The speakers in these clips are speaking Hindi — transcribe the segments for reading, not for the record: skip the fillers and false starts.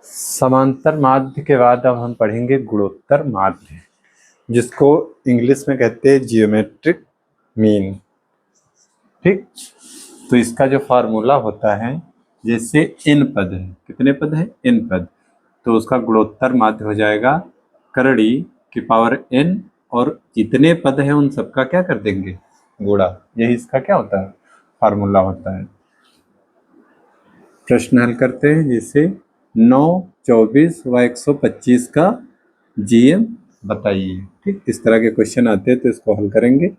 समांतर माध्य के बाद अब हम पढ़ेंगे गुणोत्तर माध्य, जिसको इंग्लिश में कहते हैं जियोमेट्रिक मीन। ठीक, तो इसका जो फार्मूला होता है, जैसे n पद है, कितने पद है, n पद, तो उसका गुणोत्तर माध्य हो जाएगा करड़ी की पावर n, और जितने पद हैं उन सबका क्या कर देंगे, गुणा। यही इसका क्या होता है, फार्मूला होता है। प्रश्न हल करते हैं। जैसे 9, 24 व 125 का जीएम बताइए। ठीक, इस तरह के क्वेश्चन आते हैं तो इसको हल करेंगे।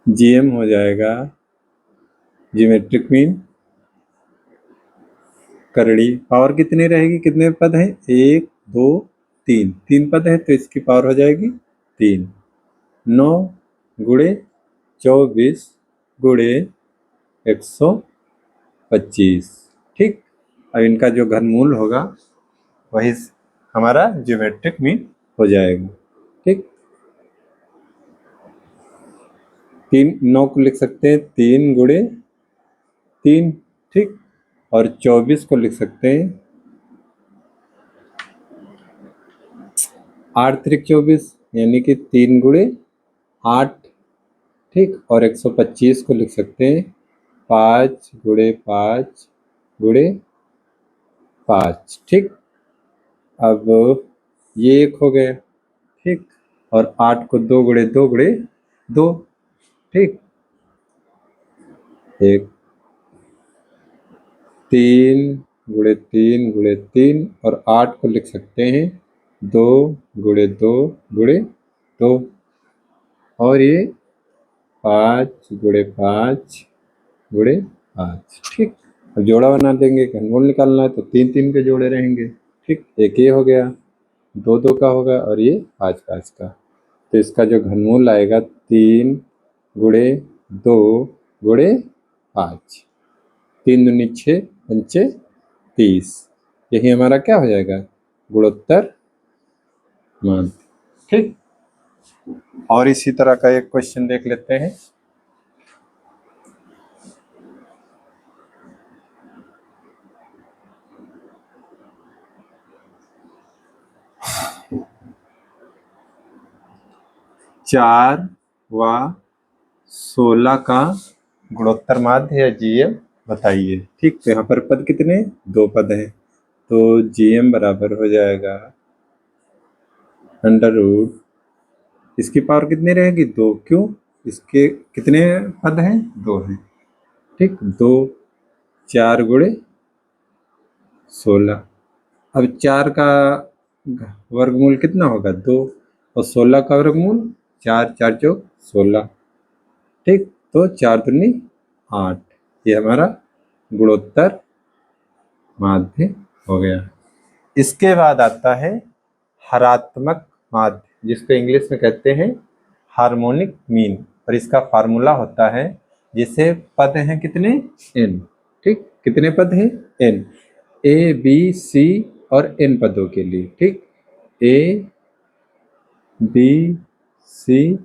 जीएम हो जाएगा जियोमेट्रिक मीन, करड़ी, पावर कितनी रहेगी, कितने पद हैं, 1, 2, 3, 3 पद है तो इसकी पावर हो जाएगी 3। 9 गुणे 24 गुणे 125। ठीक, अब इनका जो घनमूल होगा वही हमारा ज्योमेट्रिक मीन हो जाएगा। ठीक, 9 को लिख सकते हैं 3 गुणे 3। ठीक, और 24 को लिख सकते हैं 8 त्रिक 24, यानी कि 3 गुणे 8। ठीक, और 125 को लिख सकते हैं 5 गुणे 5 गुणे 5। ठीक, अब ये एक हो गया। ठीक, और 8 को 2 गुणे 2 गुणे 2। ठीक, 1, 3 गुणे 3 गुणे 3, और 8 को लिख सकते हैं 2 गुणे 2 गुणे 2, और ये 5 गुणे 5 गुणे 5। ठीक, अब जोड़ा बना देंगे, घनमूल निकालना है तो 3 3 के जोड़े रहेंगे। ठीक, एक ये हो गया, 2 2 का होगा, और ये 5 5 का। तो इसका जो घनमूल आएगा 3 गुणे 2 गुणे 5, 3 दूनी 6, 5 30। यही हमारा क्या हो जाएगा, गुणोत्तर माध्य। ठीक, और इसी तरह का एक क्वेश्चन देख लेते हैं। चार व 16 का गुणोत्तर माध्य या जीएम बताइए। ठीक, तो यहाँ पर पद कितने, 2 पद हैं, तो जीएम बराबर हो जाएगा अंडर रूट, इसकी पावर कितनी रहेगी, 2। क्यों, इसके कितने पद हैं, 2 हैं। ठीक, 2 4 गुणे 16। अब 4 का वर्गमूल कितना होगा, 2, और 16 का वर्गमूल 4, 4 चौक 16। ठीक, तो 4 दूनी 8, ये हमारा गुणोत्तर माध्य हो गया। इसके बाद आता है हरात्मक माध्य, जिसको इंग्लिश में कहते हैं हार्मोनिक मीन, और इसका फार्मूला होता है, जिसे पद हैं कितने, n। ठीक, कितने पद हैं, n, a b c और n पदों के लिए। ठीक, a b c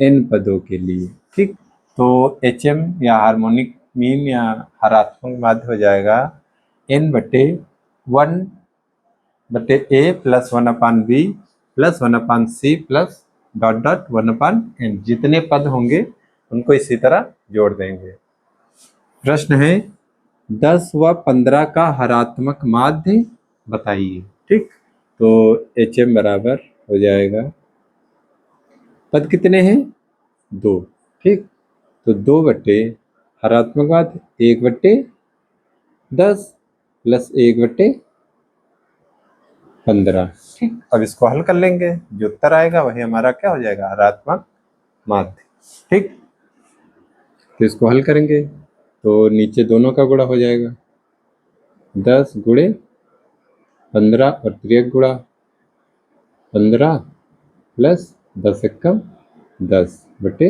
n पदों के लिए। ठीक, तो HM या हार्मोनिक मीन या हरात्मक माध्य हो जाएगा n/1 बटे a plus 1/b plus 1/c plus dot dot 1/n। जितने पद होंगे उनको इसी तरह जोड़ देंगे। प्रश्न है 10 व 15 का हरात्मक माध्य बताइए। ठीक, तो HM बराबर हो जाएगा, पद कितने हैं, 2। ठीक, तो 2 बटे हरात्मक माध्य 1/10 प्लस 1/15। ठीक, अब इसको हल कर लेंगे, जो उत्तर आएगा वही हमारा क्या हो जाएगा, हरात्मक माध्य। ठीक, तो इसको हल करेंगे तो नीचे दोनों का गुणा हो जाएगा, 10 गुणे 15 और 3 गुणा 15 प्लस 10 एकम 10 बटे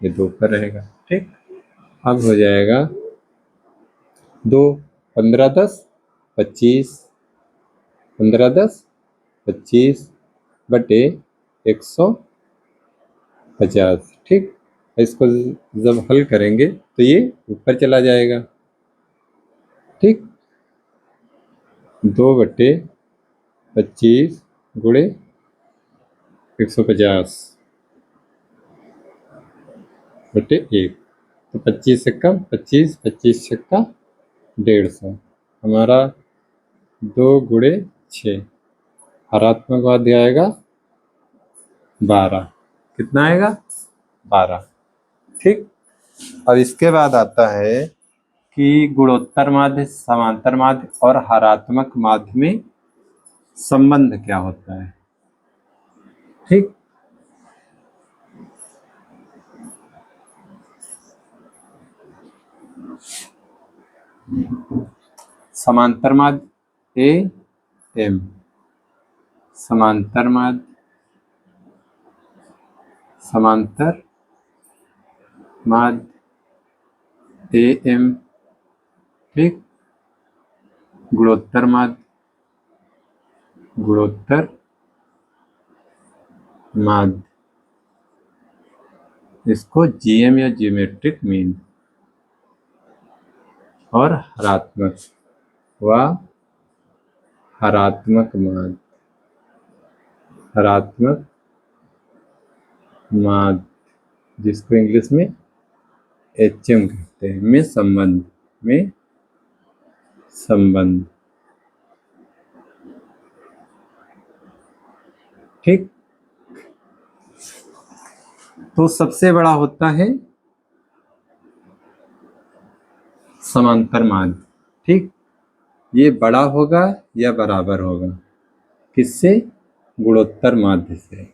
ये 2 पर रहेगा। ठीक, अब हो जाएगा 2, 15 10 25, 15 10 25 बटे 150। ठीक, इसको जब हल करेंगे तो ये ऊपर चला जाएगा। ठीक, 2/25 गुणे 150 बटे 1। तो 25 से कम 25, 25 छक्का 150, हमारा 2 गुणे 6, हरात्मक वाद्य आएगा 12। कितना आएगा? 12। ठीक। अब इसके बाद आता है कि गुणोत्तर माध्य, समांतर माध्य और हरात्मक माध्य में संबंध क्या होता है। ठीक। समांतर माध्य ए एम, समांतर माध्य, समांतर माध्य ए एम। ठीक। गुणोत्तर माध्य, गुणोत्तर माध्य, इसको जीएम या जियोमेट्रिक मीन। और हरात्मक व हरात्मक माध्य, हरात्मक माध्य जिसको इंग्लिश में एचएम कहते हैं, में संबंध, में संबंध। ठीक। तो सबसे बड़ा होता है समांतर माध्य। ठीक। ये बड़ा होगा या बराबर होगा किससे? गुणोत्तर माध्य से।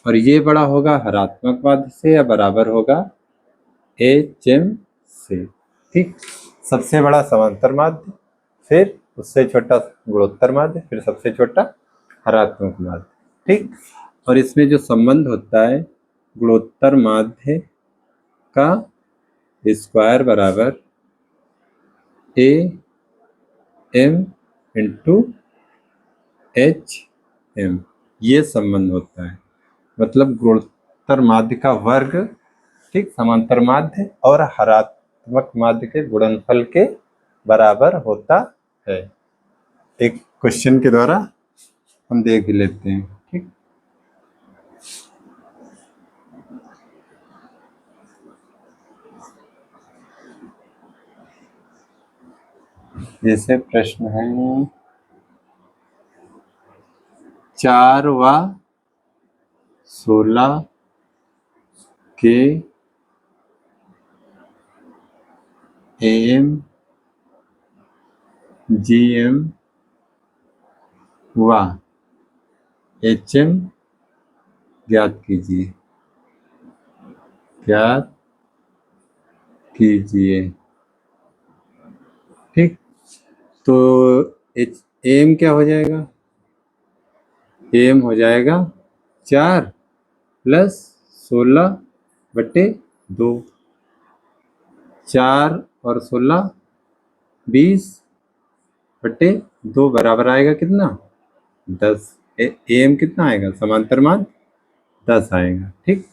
और ये बड़ा होगा हरात्मक माध्य से या बराबर होगा एचएम से। ठीक। सबसे बड़ा समांतर माध्य, फिर उससे छोटा गुणोत्तर माध्य, फिर सबसे छोटा हरात्मक माध्य। ठीक। और इसमें जो संबंध होता है गुणोत्तर माध्य का स्क्वायर बराबर A M into H M, ये संबंध होता है। मतलब गुणोत्तर माध्य का वर्ग, ठीक, समांतर माध्य और हरात्मक माध्य के गुणनफल के बराबर होता है। एक क्वेश्चन के द्वारा हम देख लेते हैं। ठीक। जैसे प्रश्न है 4 व 16 के एम जीएम व एचएम ज्ञात कीजिए, ज्ञात कीजिए। ठीक। तो एम क्या हो जाएगा? एम हो जाएगा 4 प्लस 16/2। 4 और 16 20/2 बराबर आएगा कितना? 10। एम कितना आएगा? समांतर मान 10 आएगा। ठीक।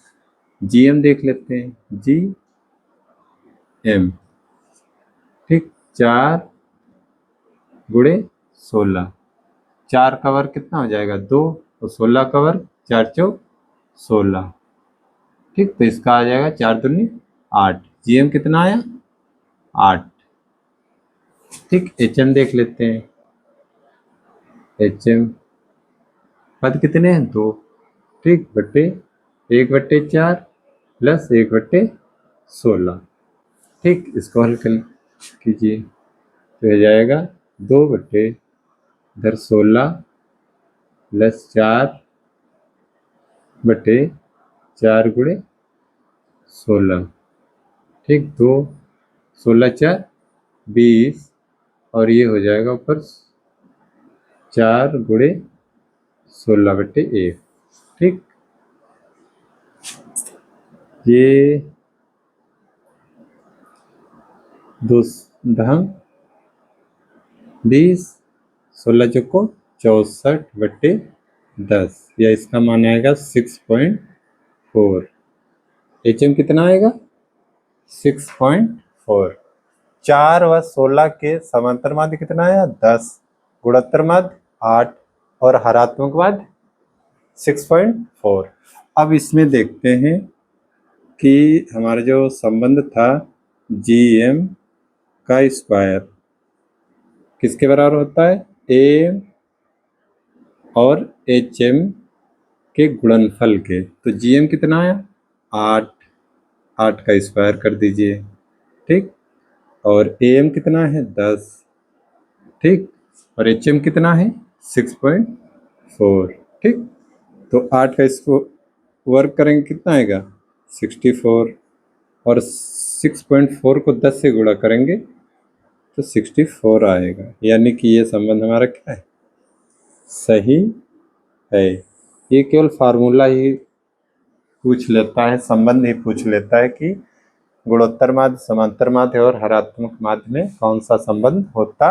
जीएम देख लेते हैं। जी एम, ठीक, 4 गुणे 16, 4 का वर्ग कितना हो जाएगा? 2, और 16 का वर्ग 4 चौक 16। ठीक। तो इसका आ जाएगा 4 दूनी 8। जीएम कितना आया? 8। ठीक। एचएम देख लेते हैं। एचएम पद कितने हैं? 2। ठीक, बटे 1/4 प्लस 1/16। ठीक। इसको हल कर कीजिए तो हो जाएगा 2/16 प्लस 4/4 गुणे 16। ठीक। 2, 16 4 20, और ये हो जाएगा ऊपर 4 गुणे 16/1। ठीक। ये 2 दहम 20, 16 चौको 64/10, या इसका मान आएगा 6.4। एचएम कितना आएगा? 6.4। 4 व 16 के समांतर माध्य कितना आया? 10। गुणोत्तर माध्य 8 और हरात्मक माध्य 6.4। अब इसमें देखते हैं कि हमारा जो संबंध था GM का स्क्वायर किसके बराबर होता है, AM और HM के गुणनफल के। तो GM कितना है 8, 8 का स्क्वायर कर दीजिए, ठीक। और AM कितना है 10, ठीक। और HM कितना है 6.4, ठीक। तो 8 का इसको वर्क करेंगे कितना आएगा 64, और 6.4 को 10 से गुणा करेंगे तो 64 आएगा। यानी कि ये संबंध हमारा क्या है, सही है। ये केवल फार्मूला ही पूछ लेता है, संबंध ही पूछ लेता है कि गुणोत्तर माध्य, समांतर माध्य और हरात्मक माध्य में कौन सा संबंध होता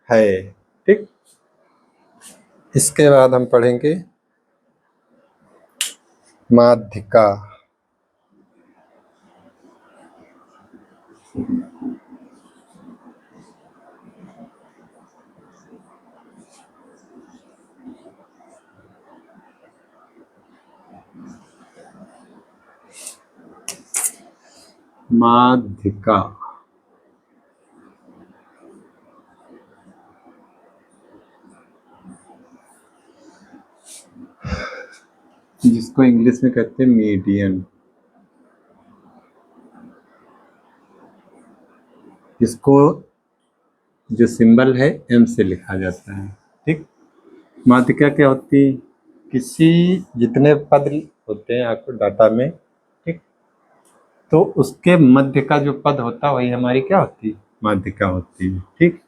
है, ठीक। इसके बाद हम पढ़ेंगे माध्यिका। माध्यिका जिसको इंग्लिश में कहते हैं मीडियन, इसको जो सिंबल है M से लिखा जाता है, ठीक। माध्यिका क्या होती है, किसी जितने पद होते हैं आपको डाटा में, ठीक, तो उसके मध्य का जो पद होता है वही हमारी क्या होती है, माध्यिका होती है, ठीक।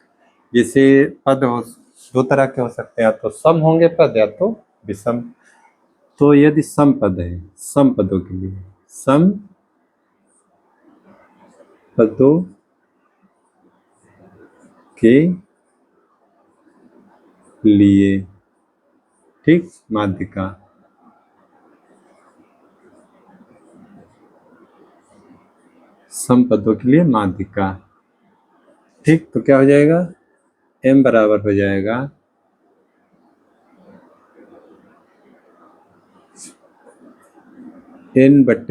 जैसे पद हो दो तरह के हो सकते हैं, या तो सम होंगे पद या तो विषम। तो यदि सम पद है, सम पदों के लिए, सम पदों के लिए, ठीक, माध्यिका। सम पदों के लिए माध्यिका, ठीक। तो क्या हो जाएगा, M बराबर हो जाएगा N/2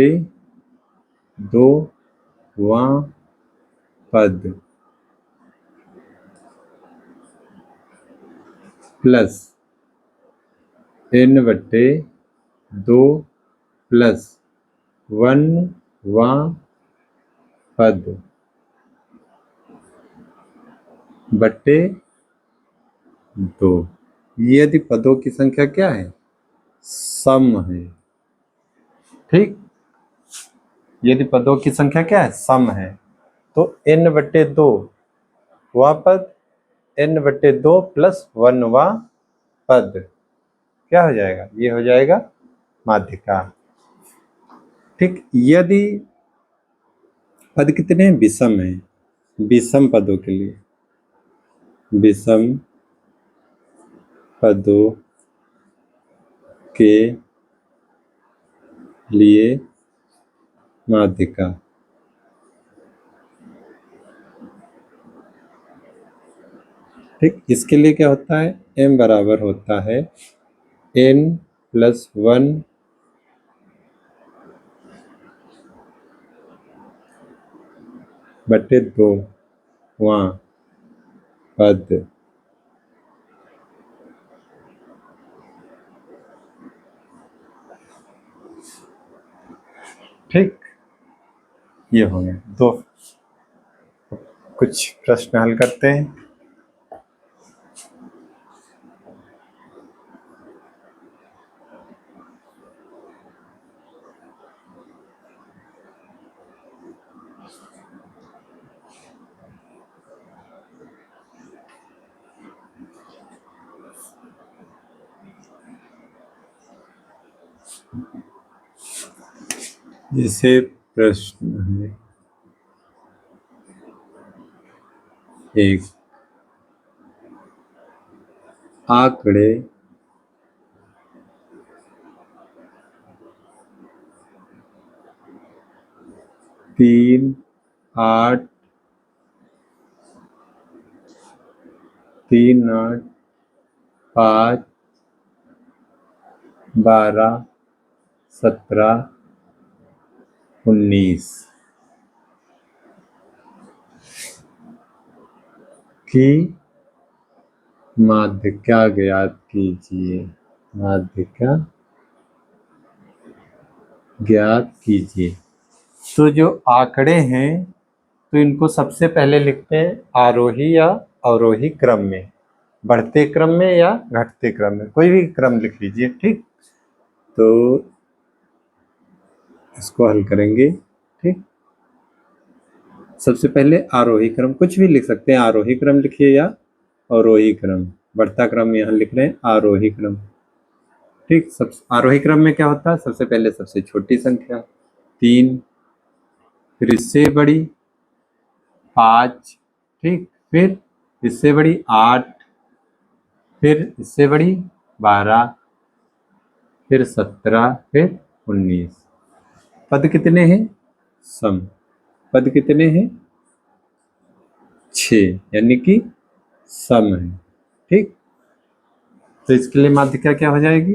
पद प्लस N/2 प्लस 1वां पद बट्टे 2। यदि पदों की संख्या क्या है, सम है, ठीक। यदि पदों की संख्या क्या है, सम है, तो N/2 वह पद, N/2 प्लस 1वां पद क्या हो जाएगा, ये हो जाएगा माध्यिका, ठीक। यदि पद कितने हैं, विषम है, विषम पदों के लिए, विषम पदों के लिए माध्यिका, ठीक। इसके लिए क्या होता है, M बराबर होता है N+1 बटे 2वां पद, ठीक। ये हो गया दो। कुछ प्रश्न हल करते हैं। जैसे प्रश्न है एक, आंकड़े 3, 8 3 8 5 12 17 19 की माध्यिका ज्ञात कीजिए। माध्यिका ज्ञात कीजिए। तो जो आंकड़े हैं तो इनको सबसे पहले लिखते हैं आरोही या अवरोही क्रम में, बढ़ते क्रम में या घटते क्रम में, कोई भी क्रम लिख लीजिए। ठीक, तो इसको हल करेंगे। ठीक, सबसे पहले आरोही क्रम, कुछ भी लिख सकते हैं, आरोही क्रम लिखिए या अवरोही क्रम। बढ़ता क्रम यहाँ लिख रहे हैं आरोही क्रम। ठीक, सब आरोही क्रम में क्या होता है, सबसे पहले सबसे छोटी संख्या 3, फिर इससे बड़ी 5, ठीक, फिर इससे बड़ी 8, फिर इससे बड़ी 12, फिर 17, फिर 19। पद कितने हैं, सम। पद कितने हैं, 6, यानी कि सम है। ठीक, तो इसके लिए माध्यिका क्या हो जाएगी,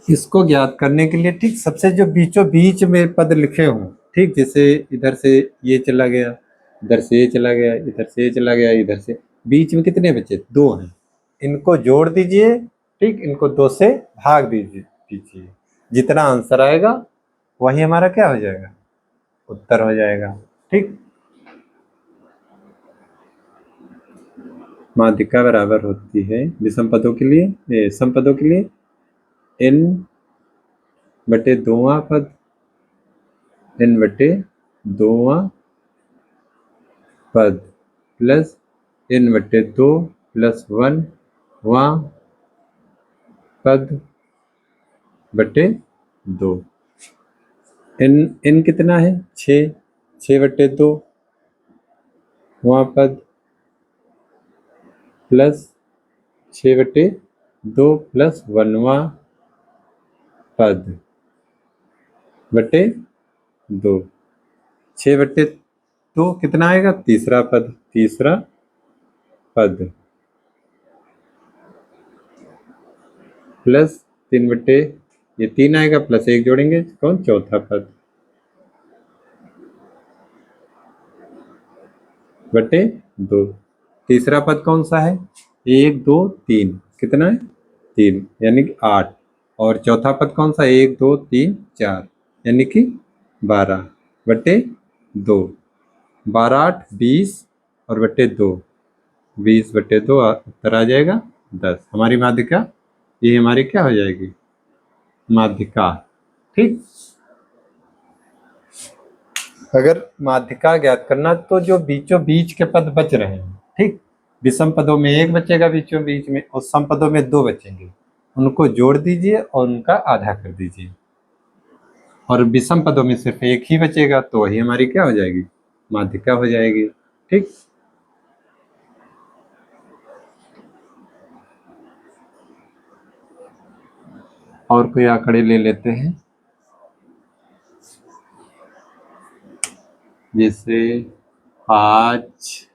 इसको ज्ञात करने के लिए ठीक सबसे जो बीचों बीच में पद लिखे हों, ठीक, जैसे इधर से ये चला गया, इधर से ये चला गया, इधर से ये चला गया, इधर से, बीच में कितने बचे, 2 हैं, इनको जोड़ दीजिए। ठीक, इनको 2 से भाग दीजिए, जितना आंसर आएगा वही हमारा क्या हो जाएगा, उत्तर हो जाएगा। ठीक, माध्यिका बराबर होती है विषम पदों के लिए, सम पदों के लिए n बटे 2वां पद, n बटे 2वां पद प्लस n बटे 2 प्लस 1वां पद बटे 2। n कितना है, 6 बटे 2वां पद प्लस 6 बटे 2 प्लस 1वां पद बटे 2। 6 बटे 2 कितना आएगा, तीसरा पद, तीसरा पद प्लस 3 बटे, ये 3 आएगा प्लस 1 जोड़ेंगे, कौन, चौथा पद बटे 2। तीसरा पद कौन सा है, 1 2 3, कितना है, 3, यानी कि 8। और चौथा पद कौन सा, 1 2 3 4, यानी कि 12 बटे 2। 12 8 20 और बटे 2, 20 बटे 2, उत्तर आ जाएगा 10। हमारी माध्यिका, ये हमारी क्या हो जाएगी, माध्यिका। ठीक, अगर माध्यिका ज्ञात करना तो जो बीचों बीच के पद बच रहे हैं, ठीक, विषम पदों में 1 बचेगा बीचों बीच में, और सम पदों में 2 बचेंगे, उनको जोड़ दीजिए और उनका आधा कर दीजिए, और विषम पदों में सिर्फ 1 ही बचेगा, तो वही हमारी क्या हो जाएगी, माध्यिका हो जाएगी। ठीक, और कोई आंकड़े ले लेते हैं, जैसे 5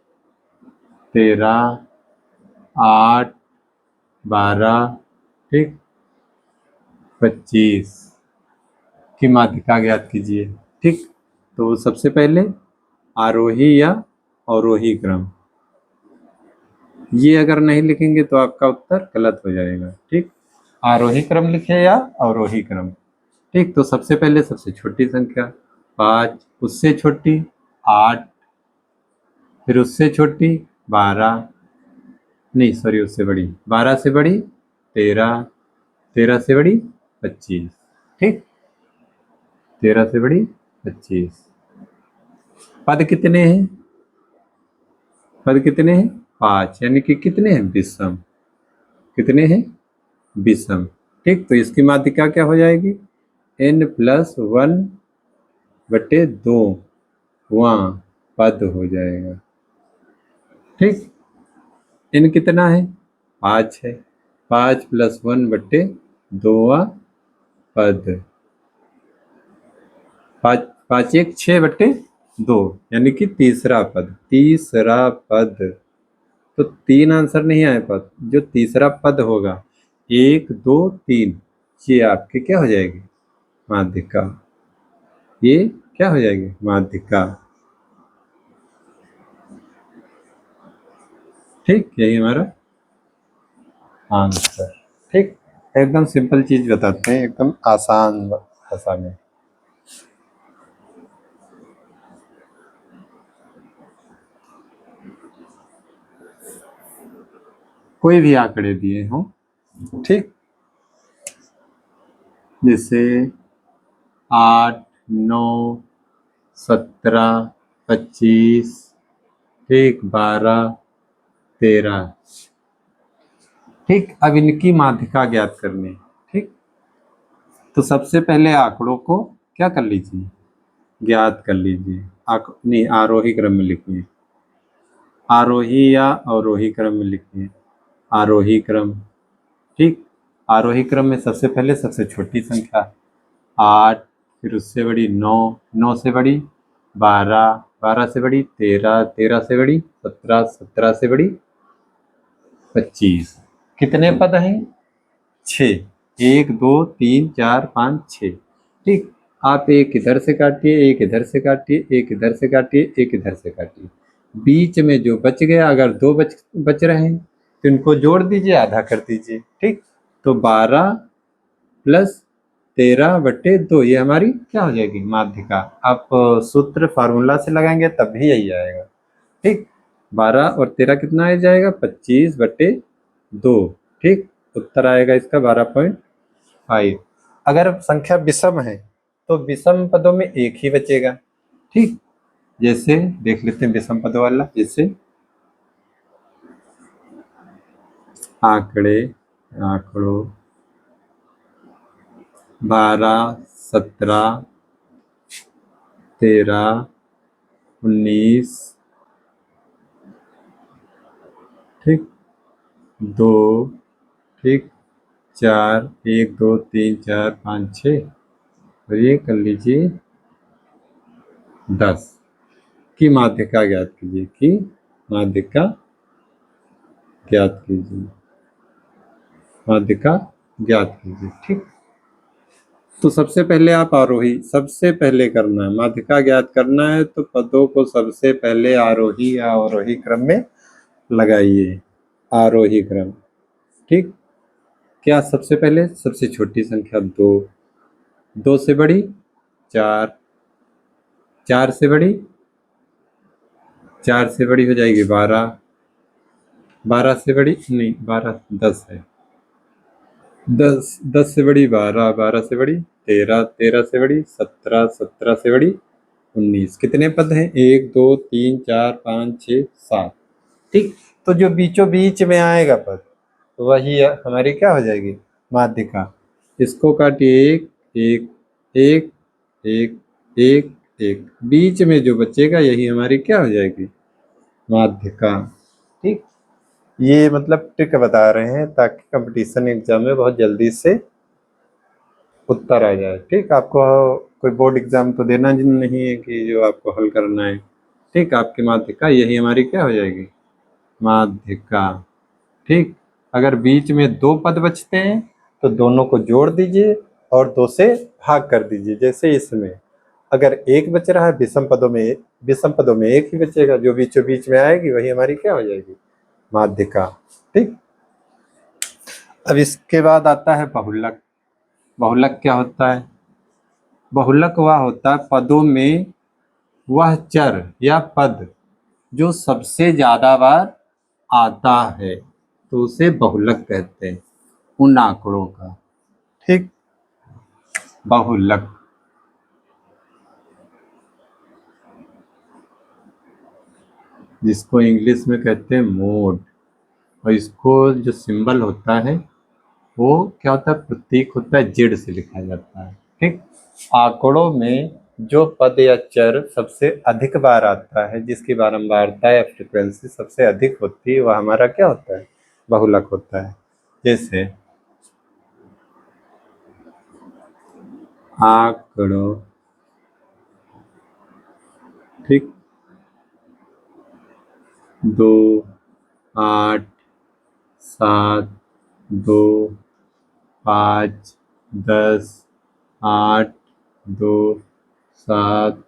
13 8 12, ठीक, 25 की माध्यिका ज्ञात कीजिए। ठीक, तो सबसे पहले आरोही या अवरोही क्रम, ये अगर नहीं लिखेंगे तो आपका उत्तर गलत हो जाएगा। ठीक, आरोही क्रम लिखे या अवरोही क्रम। ठीक, तो सबसे पहले सबसे छोटी संख्या 5, उससे छोटी 8, फिर उससे छोटी 12, नहीं सॉरी उससे बड़ी 12, से बड़ी 13, 13 से बड़ी 25। ठीक, 13 से बड़ी 25। पद कितने हैं, पद कितने हैं, 5, यानी कि कितने हैं, विषम, कितने हैं, विषम। ठीक, तो इसकी माध्यिका क्या हो जाएगी, n प्लस 1 बटे 2वां पद हो जाएगा। ठीक, n कितना है, 5 है, 5 प्लस 1 बटे 2वां पद, 5 5 1 6/2, यानी कि तीसरा पद। तीसरा पद, तो 3 आंसर नहीं आए पद, जो तीसरा पद होगा 1 2 3, ये आपकी क्या हो जाएगी? माध्यिका। ये क्या हो जाएगी? माध्यिका। ठीक, यही हमारा आंसर। ठीक, एकदम सिंपल चीज बताते हैं, एकदम आसान भाषा में। कोई भी आंकड़े दिए हों, ठीक, जैसे 8 9 17 25, ठीक, 12 13, ठीक। अब इनकी माध्यिका ज्ञात करनी है, ठीक। तो सबसे पहले आंकड़ों को क्या कर लीजिए? ज्ञात कर लीजिए। नहीं, आरोही क्रम में लिखिए, आरोही या अवरोही क्रम में लिखिए। आरोही क्रम, ठीक। आरोही क्रम में सबसे पहले सबसे छोटी संख्या 8, फिर उससे बड़ी 9, 9 से बड़ी 12, 12 से बड़ी 13, 13 से बड़ी 17, 17 से बड़ी 25। कितने पद हैं? 6। 1 2 3 4 5 6, ठीक। आप एक इधर से काटिए, एक इधर से काटिए, एक इधर से काटिए, एक इधर से काटिए। बीच में जो बच गया, अगर 2 बच रहे हैं तो इनको जोड़ दीजिए, आधा कर दीजिए, ठीक। तो 12 प्लस 13/2, ये हमारी क्या हो जाएगी? माध्यिका। आप सूत्र फार्मूला से लगाएंगे तब भी यही आएगा, ठीक। 12 और 13 कितना आ जाएगा? 25/2, ठीक। उत्तर आएगा इसका 12.5। अगर संख्या विषम है तो विषम पदों में एक ही बचेगा, ठीक। जैसे देख लेते हैं विषम पदों वाला, जैसे आंकड़ों 12 17 13 19, ठीक, 2, ठीक, 4 1 2 3 4 5 6, और ये कर लीजिए 10 की माध्यिका ज्ञात कीजिए, कि माध्यिका ज्ञात कीजिए, माध्यिका ज्ञात कीजिए, ठीक। तो सबसे पहले आप आरोही, सबसे पहले करना है, माध्यिका ज्ञात करना है तो पदों को सबसे पहले आरोही या अवरोही क्रम में लगाइए। आरोही क्रम, ठीक। क्या सबसे पहले? सबसे छोटी संख्या 2, 2 से बड़ी 4, 4 से बड़ी, 4 से बड़ी हो जाएगी 12, 12 से बड़ी नहीं, 12 10 है, 10, 10 से बड़ी 12, 12 से बड़ी 13, 13 से बड़ी 17, 17 से बड़ी 19। कितने पद हैं? 1 2 3 4 5 6 7, ठीक। तो जो बीचों बीच में आएगा पद, तो वही हमारी क्या हो जाएगी? माध्यिका। इसको काटिए, 1 1 1 1 1 1, बीच में जो बचेगा यही हमारी क्या हो जाएगी? माध्यिका, ठीक। ये मतलब ट्रिक बता रहे हैं ताकि कंपटीशन एग्जाम में बहुत जल्दी से उत्तर आ जाए, ठीक। आपको कोई बोर्ड एग्जाम तो देना नहीं है कि जो आपको हल करना है, ठीक। आपकी माध्यिका यही हमारी क्या हो जाएगी? माध्यिका, ठीक। अगर बीच में 2 पद बचते हैं तो दोनों को जोड़ दीजिए और 2 से भाग कर दीजिए। जैसे इसमें अगर 1 बच रहा है, विषम पदों में 1 ही बचेगा, जो बीचों बीच में आएगी वही हमारी क्या हो जाएगी? माध्यिका, ठीक। अब इसके बाद आता है बहुलक। बहुलक क्या होता है? बहुलक वह होता है पदों में वह चर या पद जो सबसे ज्यादा बार आता है, तो उसे बहुलक कहते हैं, उन आंकड़ों का, ठीक। बहुलक, जिसको इंग्लिश में कहते हैं मोड, और इसको जो सिंबल होता है वो क्या होता है? प्रतीक होता है, जेड से लिखा जाता है, ठीक। आंकड़ों में जो पद या चर सबसे अधिक बार आता है, जिसकी बारंबारता या फ्रीक्वेंसी सबसे अधिक होती है, वह हमारा क्या होता है? बहुलक होता है। जैसे आंकड़ों ठीक, 2 8 7 2 5 10 8 2 7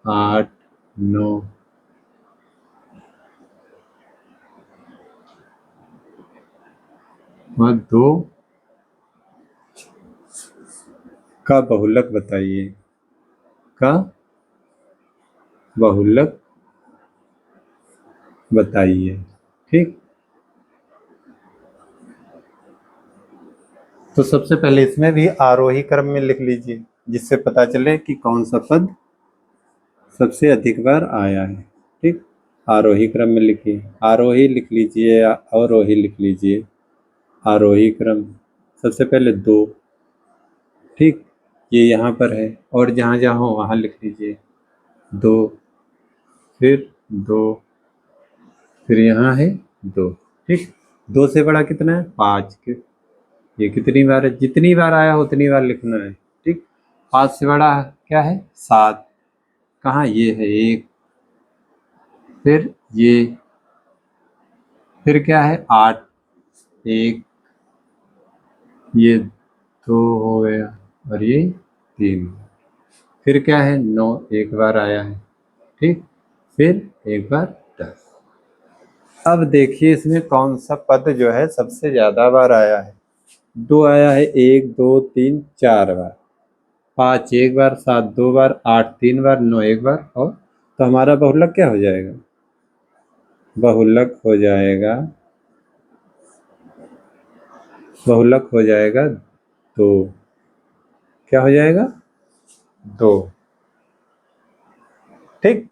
8 9। और 2 का बहुलक बताइए, का बहुलक बताइए। ठीक, तो सबसे पहले इसमें भी आरोही क्रम में लिख लीजिए, जिससे पता चले कि कौन सा पद सबसे अधिक बार आया है। ठीक, आरोही क्रम में लिखिए, आरोही लिख लीजिए या अवरोही लिख लीजिए। आरोही क्रम सबसे पहले 2, ठीक, ये यहाँ पर है, और जहाँ जहाँ हो वहाँ लिख लीजिए 2, फिर 2, फिर यहाँ है 2। ठीक, 2 से बड़ा कितना है? 5 के, ये कितनी बार है? जितनी बार आया उतनी बार लिखना है। ठीक, 5 से बड़ा क्या है? 7, कहाँ? ये है 1, फिर ये, फिर क्या है? 8, 1, ये 2 हो गया, और ये 3, फिर क्या है? 9, एक बार आया है। ठीक, फिर एक बार 10। अब देखिए इसमें कौन सा पद जो है सबसे ज्यादा बार आया है। 2 आया है, 1 2 3 4 बार, 5 एक बार, 7 2 बार, 8 3 बार, 9 एक बार, और तो हमारा बहुलक क्या हो जाएगा? बहुलक हो जाएगा, बहुलक हो जाएगा 2। क्या हो जाएगा? 2। ठीक,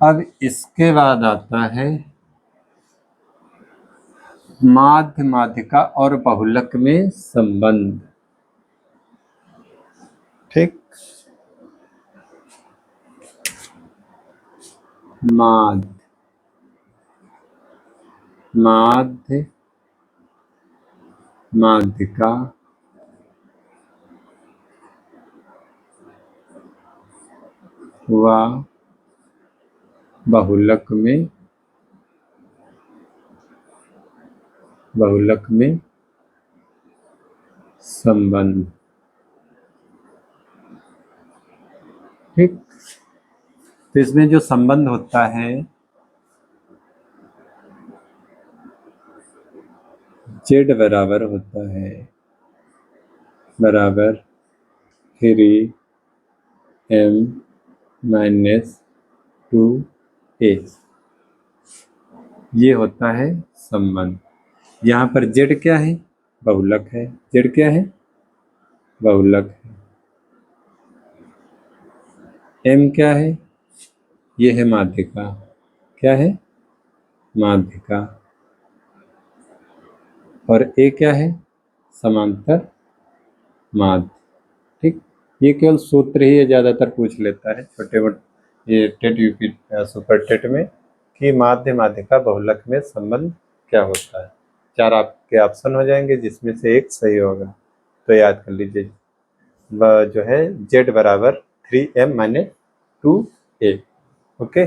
अब इसके बाद आता है माध्य माध्यिका और बहुलक में संबंध। ठीक, माध्य माध्य माध्यिका व बहुलक में संबंध। ठीक, तो इसमें जो संबंध होता है जेड बराबर होता है बराबर 3m-2a, ये होता है संबंध। यहाँ पर जेड क्या है? बहुलक है। जेड क्या है? बहुलक है। एम क्या है? ये है माध्यिका। क्या है? माध्यिका। और ए क्या है? समांतर माध्य। ठीक, ये केवल सूत्र ही ज्यादातर पूछ लेता है छोटे मोटे ये टेट यूपी सुपर टेट में, कि माध्य माध्यिका बहुलक में संबंध क्या होता है। 4 आपके ऑप्शन हो जाएंगे, जिसमें से एक सही होगा, तो याद कर लीजिए। जो है जेड बराबर 3m-2a। ओके।